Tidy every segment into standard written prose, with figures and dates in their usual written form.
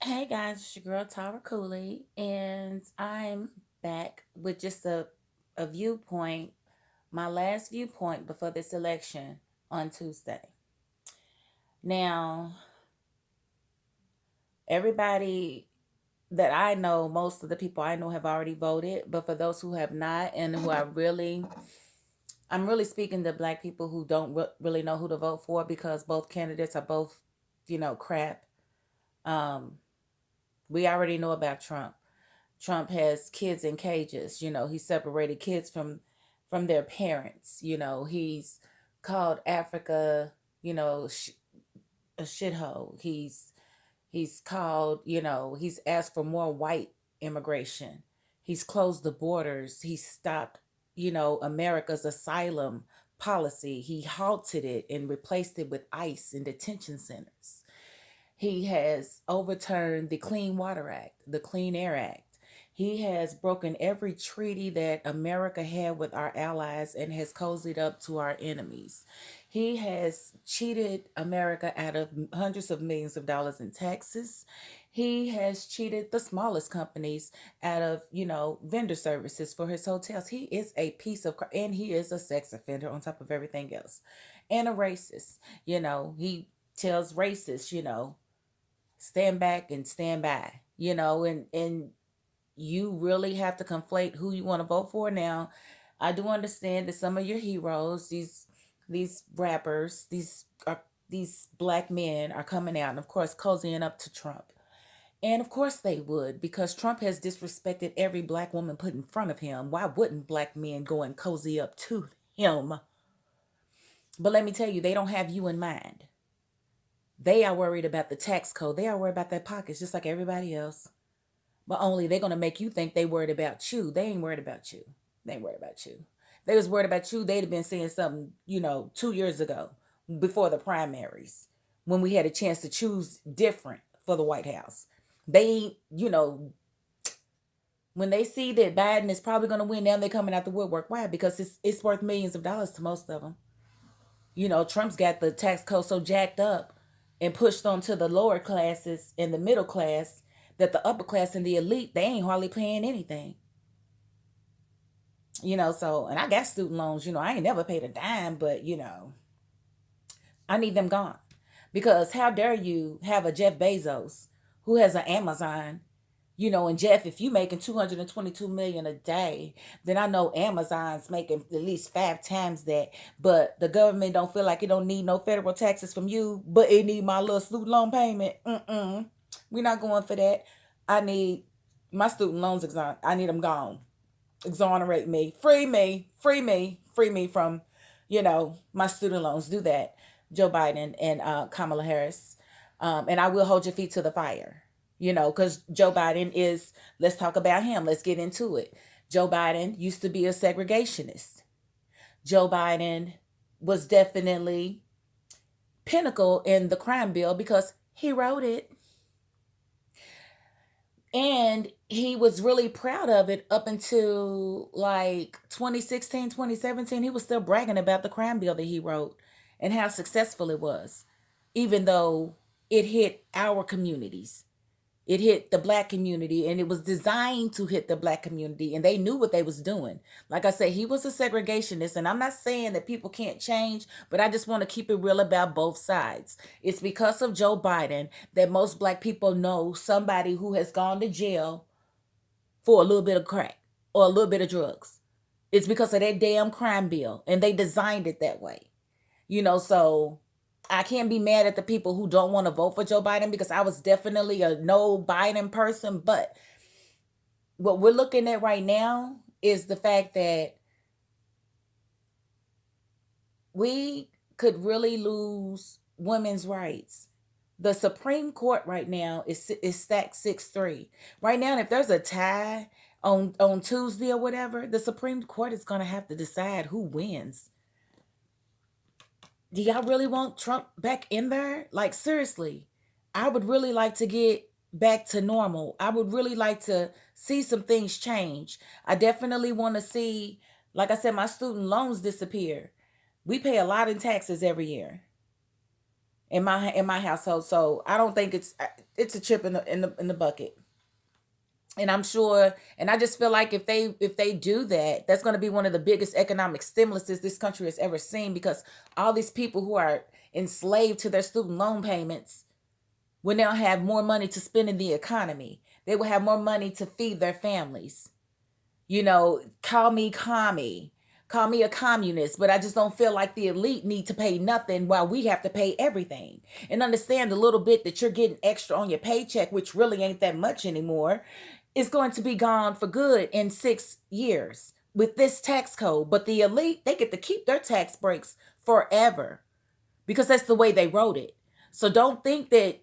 Hey guys, it's your girl Tara Cooley, and I'm back with just a viewpoint, my last viewpoint before this election on Tuesday. Now, everybody that I know, most of the people I know have already voted, but for those who have not and who I'm really speaking to black people who don't really know who to vote for because both candidates are both, crap. Um, we already know about Trump. Trump has kids in cages. He separated kids from their parents. He's called Africa, you know, sh- a shithole. He's called, he's asked for more white immigration. He's closed the borders. He stopped, America's asylum policy. He halted it and replaced it with ICE and detention centers. He has overturned the Clean Water Act, the Clean Air Act. He has broken every treaty that America had with our allies and has cozied up to our enemies. He has cheated America out of hundreds of millions of dollars in taxes. He has cheated the smallest companies out of, vendor services for his hotels. He is a piece of, and he is a sex offender on top of everything else, and a racist. He tells racists, stand back and stand by, and you really have to conflate who you want to vote for. Now, I do understand that some of your heroes, these rappers, these black men are coming out and of course cozying up to Trump. And of course they would, because Trump has disrespected every black woman put in front of him. Why wouldn't black men go and cozy up to him? But let me tell you, they don't have you in mind. They are worried about the tax code. They are worried about their pockets just like everybody else. But only they're gonna make you think they worried about you. They ain't worried about you. They ain't worried about you. They was worried about you, they'd have been saying something, 2 years ago, before the primaries, when we had a chance to choose different for the White House. They, when they see that Biden is probably gonna win, now they're coming out the woodwork. Why? Because it's worth millions of dollars to most of them. Trump's got the tax code so jacked up and pushed onto the lower classes and the middle class that the upper class and the elite, they ain't hardly paying anything. So, and I got student loans, I ain't never paid a dime, but I need them gone. Because how dare you have a Jeff Bezos who has an Amazon, and Jeff, if you making 222 million a day, then I know Amazon's making at least 5 times that. But the government don't feel like it don't need no federal taxes from you, but it need my little student loan payment. We're not going for that. I need my student loans I need them gone. Exonerate me, free me, free me, free me from, my student loans. Do that, Joe Biden and Kamala Harris, and I will hold your feet to the fire. Because Joe Biden is. Let's talk about him. Let's get into it. Joe Biden used to be a segregationist. Joe Biden was definitely pinnacle in the crime bill because he wrote it. And he was really proud of it up until like 2016, 2017. He was still bragging about the crime bill that he wrote and how successful it was, even though it hit our communities. It hit the black community, and it was designed to hit the black community, and they knew what they was doing. Like I said, he was a segregationist, and I'm not saying that people can't change, but I just want to keep it real about both sides. It's because of Joe Biden that most black people know somebody who has gone to jail for a little bit of crack or a little bit of drugs. It's because of that damn crime bill, and they designed it that way. So I can't be mad at the people who don't want to vote for Joe Biden, because I was definitely a no Biden person. But what we're looking at right now is the fact that we could really lose women's rights. The Supreme Court right now is stacked 6-3. Right now, if there's a tie on Tuesday or whatever, the Supreme Court is going to have to decide who wins. Do y'all really want Trump back in there? Like, seriously, I would really like to get back to normal. I would really like to see some things change. I definitely want to see, like I said, my student loans disappear. We pay a lot in taxes every year. in my household. So I don't think it's a chip in the bucket. And I'm sure, and I just feel like if they do that, that's going to be one of the biggest economic stimuluses this country has ever seen, because all these people who are enslaved to their student loan payments will now have more money to spend in the economy. They will have more money to feed their families. Call me commie, call me a communist, but I just don't feel like the elite need to pay nothing while we have to pay everything. And understand the little bit that you're getting extra on your paycheck, which really ain't that much anymore, is going to be gone for good in 6 years with this tax code. But the elite, they get to keep their tax breaks forever because that's the way they wrote it. So don't think that,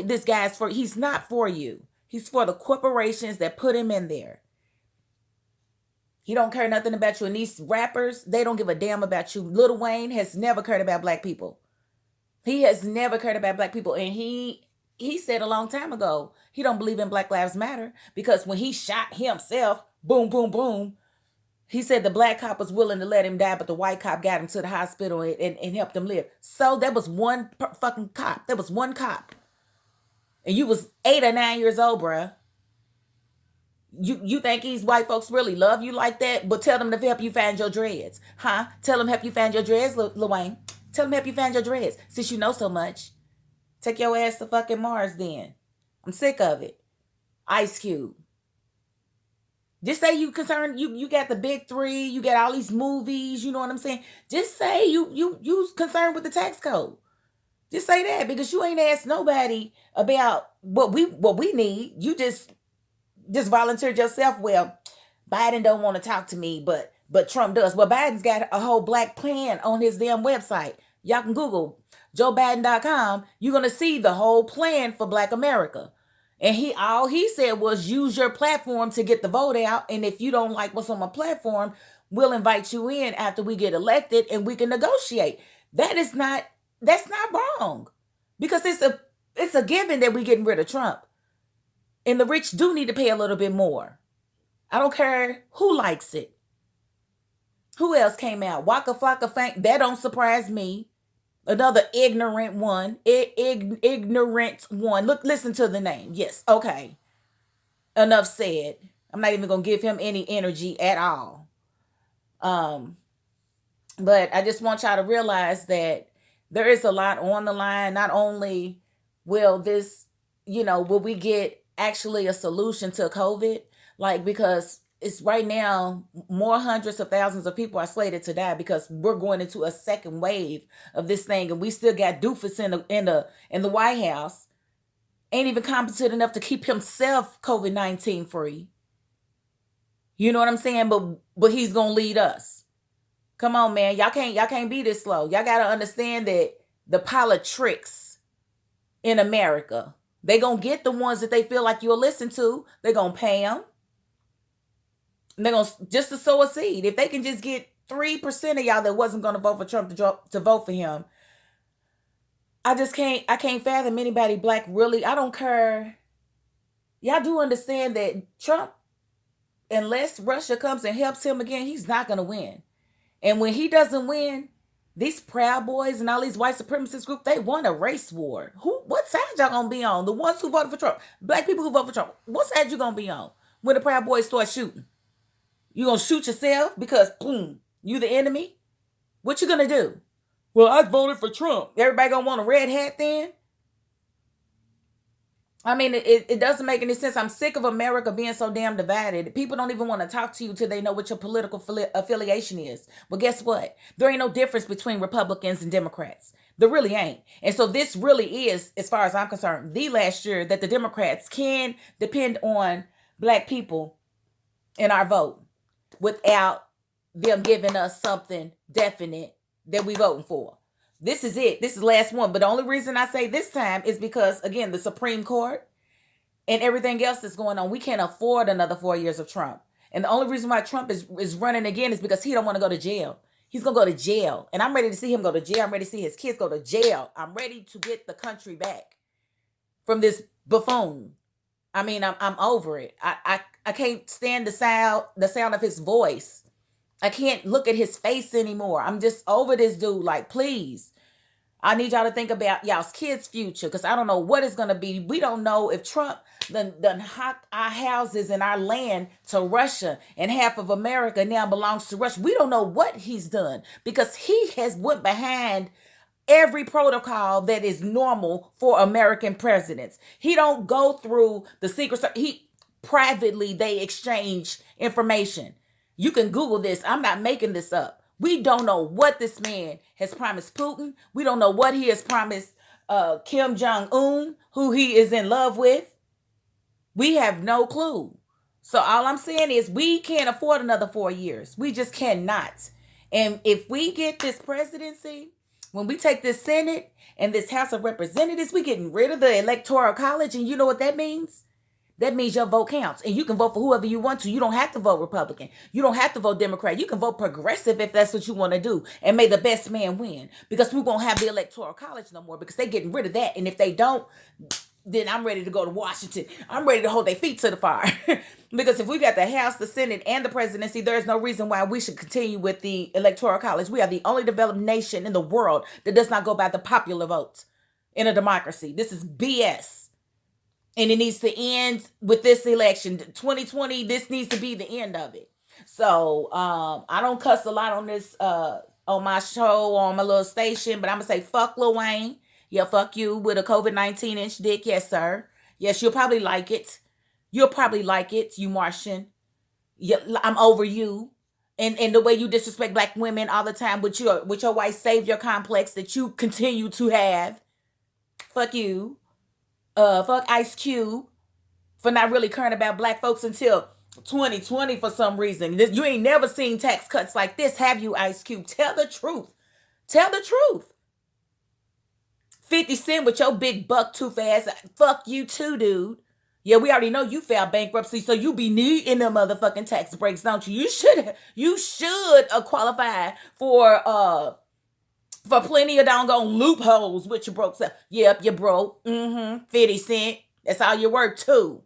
this guy's he's not for you. He's for the corporations that put him in there. He don't care nothing about you. And these rappers, they don't give a damn about you. Lil Wayne has never cared about black people. He has never cared about black people. And he said a long time ago, he don't believe in Black Lives Matter, because when he shot himself, boom, boom, boom, he said the black cop was willing to let him die, but the white cop got him to the hospital and helped him live. So that was one fucking cop. That was one cop. And you was 8 or 9 years old, bruh. You think these white folks really love you like that? But tell them to help you find your dreads. Huh? Tell them help you find your dreads, Lil Wayne. Tell them help you find your dreads. Since you know so much. Take your ass to fucking Mars then. I'm sick of it. Ice Cube. Just say you concerned, you got the big three, you got all these movies, you know what I'm saying? Just say you concerned with the tax code. Just say that, because you ain't asked nobody about what we need. You just volunteered yourself. Well, Biden don't want to talk to me, but Trump does. Well, Biden's got a whole black plan on his damn website. Y'all can Google JoeBiden.com. You're gonna see the whole plan for Black America. And all he said was use your platform to get the vote out. And if you don't like what's on my platform, we'll invite you in after we get elected and we can negotiate. That's not wrong. Because it's a given that we getting rid of Trump. And the rich do need to pay a little bit more. I don't care who likes it. Who else came out? Waka Flocka Fank. That don't surprise me. Another ignorant one. Ignorant one. Look, listen to the name. Yes, okay. Enough said. I'm not even going to give him any energy at all. But I just want y'all to realize that there is a lot on the line. Not only will we get actually a solution to COVID, because it's right now more hundreds of thousands of people are slated to die because we're going into a second wave of this thing, and we still got doofus in the White House ain't even competent enough to keep himself COVID-19 free. You know what I'm saying? But he's gonna lead us. Come on, man. Y'all can't be this slow. Y'all gotta understand that the politics in America, they gonna get the ones that they feel like you'll listen to. They gonna pay them. They're gonna just to sow a seed. If they can just get 3% of y'all that wasn't gonna vote for Trump to vote for him, I can't fathom anybody black really. I don't care. Y'all do understand that Trump, unless Russia comes and helps him again, he's not gonna win. And when he doesn't win, these Proud Boys and all these white supremacist groups, they want a race war. What side y'all gonna be on? The ones who voted for Trump, black people who vote for Trump, what side you gonna be on when the Proud Boys start shooting? You gonna shoot yourself because boom, you the enemy? What you gonna do? Well, I voted for Trump. Everybody gonna want a red hat then? I mean, it doesn't make any sense. I'm sick of America being so damn divided. People don't even want to talk to you till they know what your political affiliation is. But guess what? There ain't no difference between Republicans and Democrats. There really ain't. And so this really is, as far as I'm concerned, the last year that the Democrats can depend on black people in our vote without them giving us something definite that we voting for. This is it. This is the last one. But the only reason I say this time is because, again, the Supreme Court and everything else that's going on, we can't afford another 4 years of Trump. And the only reason why Trump is running again is because he don't want to go to jail. He's going to go to jail. And I'm ready to see him go to jail. I'm ready to see his kids go to jail. I'm ready to get the country back from this buffoon. I mean, I'm over it. I can't stand the sound of his voice. I can't look at his face anymore. I'm just over this dude. Like, please. I need y'all to think about y'all's kids' future, because I don't know what it's going to be. We don't know if Trump done hocked our houses and our land to Russia, and half of America now belongs to Russia. We don't know what he's done, because he has went behind every protocol that is normal for American presidents. He don't go through the secret service. He privately, they exchange information. You can Google this. I'm not making this up. We don't know what this man has promised Putin. We don't know what he has promised Kim Jong Un, who he is in love with. We have no clue. So all I'm saying is we can't afford another 4 years. We just cannot. And if we get this presidency, when we take this Senate and this House of Representatives, we getting rid of the Electoral College. And you know what that means? That means your vote counts. And you can vote for whoever you want to. You don't have to vote Republican. You don't have to vote Democrat. You can vote progressive if that's what you want to do. And may the best man win. Because we won't have the Electoral College no more, because they're getting rid of that. And if they don't, then I'm ready to go to Washington. I'm ready to hold their feet to the fire. Because if we got the House, the Senate, and the presidency, there's no reason why we should continue with the Electoral College. We are the only developed nation in the world that does not go by the popular vote in a democracy. This is BS. And it needs to end with this election. 2020, this needs to be the end of it. So I don't cuss a lot on this on my show, on my little station, but I'm gonna say fuck Lil Wayne. Yeah, fuck you with a COVID-19 inch dick. Yes, sir. Yes, you'll probably like it. You'll probably like it, you Martian. Yeah, I'm over you. And the way you disrespect black women all the time with your white savior complex that you continue to have. Fuck you. Fuck Ice Cube for not really caring about black folks until 2020 for some reason. You ain't never seen tax cuts like this, have you, Ice Cube? Tell the truth. Tell the truth. 50 Cent with your big buck tooth ass. Fuck you too, dude. Yeah, we already know you filed bankruptcy, so you be needing them motherfucking tax breaks, don't you? You should qualify for plenty of doggone loopholes with your broke self. Yep, you broke. 50 Cent. That's all you worth too.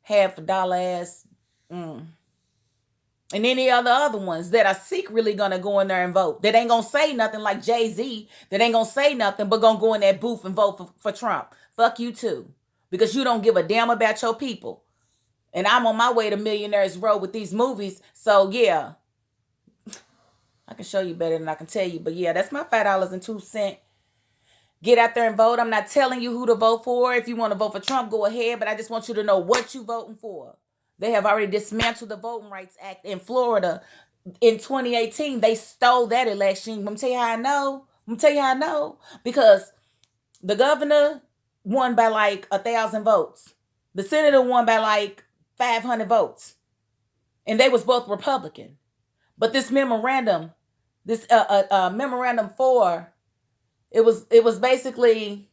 Half a dollar ass. And any other ones that are secretly gonna go in there and vote. That ain't gonna say nothing, like Jay-Z. That ain't gonna say nothing but gonna go in that booth and vote for Trump. Fuck you too. Because you don't give a damn about your people. And I'm on my way to Millionaires Row with these movies. So yeah. I can show you better than I can tell you. But yeah, that's my $5.02. Get out there and vote. I'm not telling you who to vote for. If you want to vote for Trump, go ahead. But I just want you to know what you're voting for. They have already dismantled the Voting Rights Act in Florida in 2018. They stole that election. I'm going to tell you how I know. Because the governor won by like 1,000 votes. The senator won by like 500 votes. And they was both Republican. But this memorandum, memorandum 4, it was basically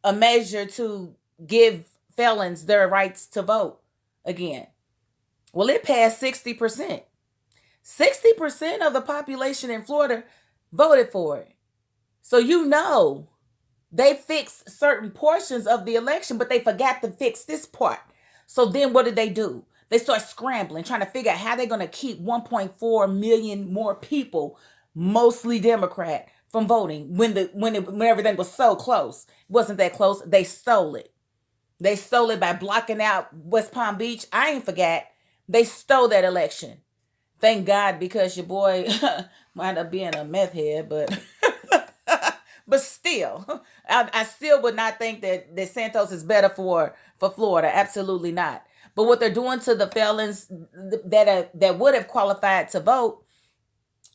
a measure to give felons their rights to vote again. Well, it passed 60%. 60% of the population in Florida voted for it. So you know, they fixed certain portions of the election, but they forgot to fix this part. So then what did they do? They start scrambling, trying to figure out how they're going to keep 1.4 million more people, mostly Democrat, from voting when everything was so close. It wasn't that close. They stole it. They stole it by blocking out West Palm Beach. I ain't forgot. They stole that election. Thank God, because your boy might up being a meth head, but but still, I still would not think that Santos is better for Florida. Absolutely not. But what they're doing to the felons that would have qualified to vote,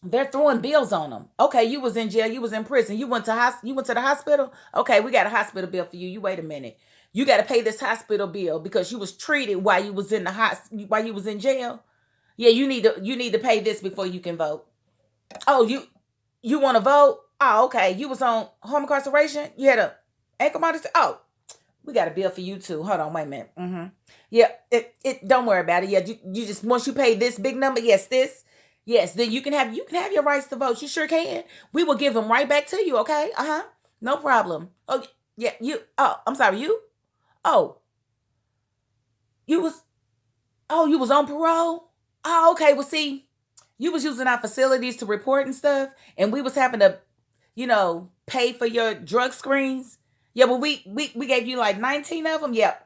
they're throwing bills on them. Okay, you was in jail, you was in prison, you went to the hospital. Okay, we got a hospital bill for you. You wait a minute. You got to pay this hospital bill because you was treated while you was in while you was in jail. Yeah, you need to pay this before you can vote. Oh, you want to vote? Oh, okay. You was on home incarceration. You had a ankle monitor. Oh, we got a bill for you too. Hold on, wait a minute. Yeah, it don't worry about it. Yeah, you just once you pay this big number, yes, then you can have your rights to vote. You sure can. We will give them right back to you. Okay. No problem. Oh yeah, you. Oh, I'm sorry. You. Oh, you was. Oh, you was on parole. Oh, okay. Well, see, you was using our facilities to report and stuff, and we was having to pay for your drug screens. Yeah, but we gave you like 19 of them. Yep.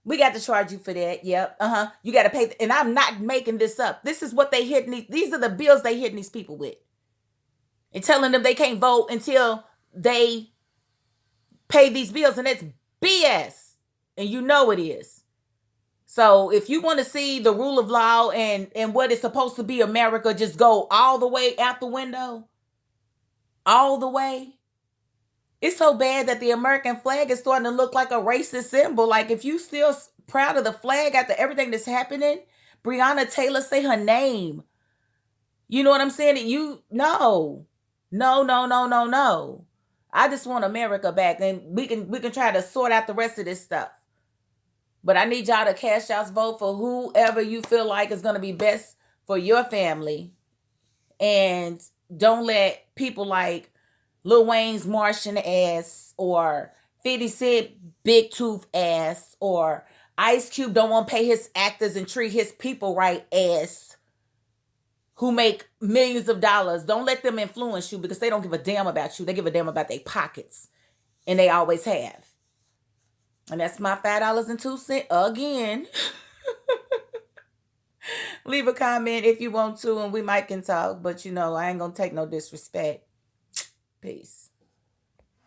We got to charge you for that. Yep. You got to pay. And I'm not making this up. This is what they hitting these are the bills they hitting these people with. And telling them they can't vote until they pay these bills. And it's BS. And you know it is. So if you want to see the rule of law and what is supposed to be America just go all the way out the window, all the way, it's so bad that the American flag is starting to look like a racist symbol. Like, if you still proud of the flag after everything that's happening, Breonna Taylor, say her name. You know what I'm saying? No. No. I just want America back, and we can try to sort out the rest of this stuff. But I need y'all to cast y'all's vote for whoever you feel like is going to be best for your family. And don't let people like Lil Wayne's Martian ass or 50 Cent Big Tooth ass or Ice Cube don't want to pay his actors and treat his people right ass who make millions of dollars. Don't let them influence you, because they don't give a damn about you. They give a damn about their pockets. And they always have. And that's my $5.02 again. Leave a comment if you want to, and we might can talk. But I ain't going to take no disrespect. Peace.